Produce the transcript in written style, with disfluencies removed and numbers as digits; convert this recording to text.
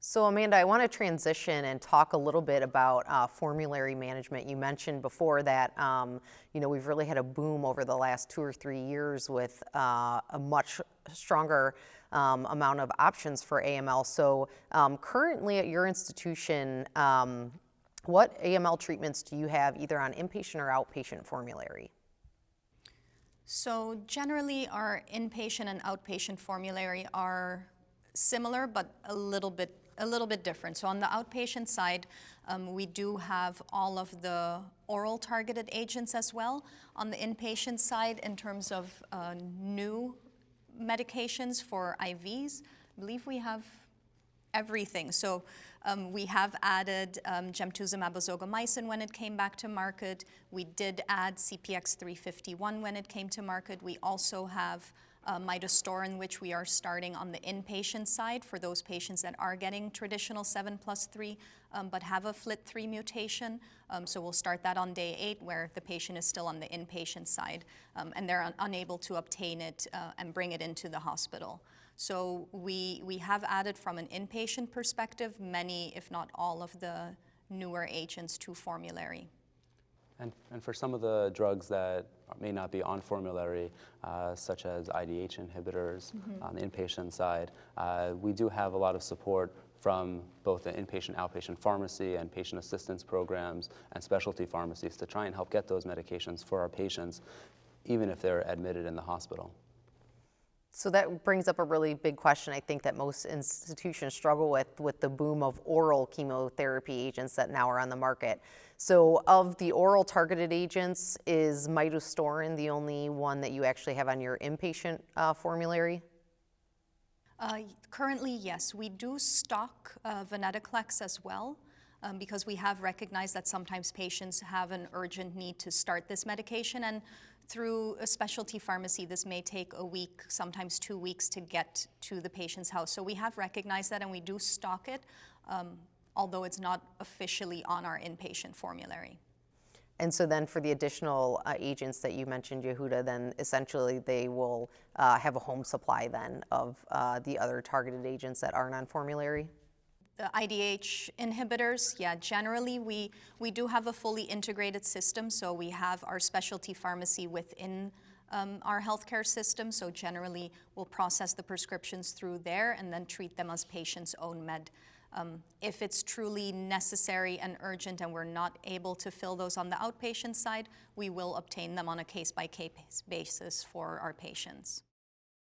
So Amanda, I want to transition and talk a little bit about formulary management. You mentioned before that we've really had a boom over the last 2 or 3 years with a much stronger amount of options for AML. So currently at your institution, what AML treatments do you have either on inpatient or outpatient formulary? So generally our inpatient and outpatient formulary are similar but a little bit different. So on the outpatient side, we do have all of the oral targeted agents as well. On the inpatient side, in terms of new medications for IVs, I believe we have everything. So we have added gemtuzumab ozogamicin when it came back to market. We did add CPX-351 when it came to market. We also have midostaurin, which we are starting on the inpatient side for those patients that are getting traditional 7+3 but have a FLT3 mutation. So we'll start that on day 8 where the patient is still on the inpatient side and they're unable to obtain it and bring it into the hospital. So we have added from an inpatient perspective many, if not all, of the newer agents to formulary. And for some of the drugs that may not be on formulary, such as IDH inhibitors on the inpatient side, we do have a lot of support from both the inpatient, outpatient pharmacy and patient assistance programs and specialty pharmacies to try and help get those medications for our patients, even if they're admitted in the hospital. So that brings up a really big question, I think, that most institutions struggle with the boom of oral chemotherapy agents that now are on the market. So of the oral targeted agents, is midostaurin the only one that you actually have on your inpatient formulary? Currently, yes. We do stock venetoclax as well because we have recognized that sometimes patients have an urgent need to start this medication, and through a specialty pharmacy, this may take a week, sometimes 2 weeks to get to the patient's house. So we have recognized that and we do stock it, although it's not officially on our inpatient formulary. And so then for the additional agents that you mentioned, Yehuda, then essentially they will have a home supply then of the other targeted agents that aren't on formulary? The IDH inhibitors, yeah, generally we do have a fully integrated system, so we have our specialty pharmacy within our healthcare system, so generally we'll process the prescriptions through there and then treat them as patients' own med. If it's truly necessary and urgent and we're not able to fill those on the outpatient side, we will obtain them on a case-by-case basis for our patients.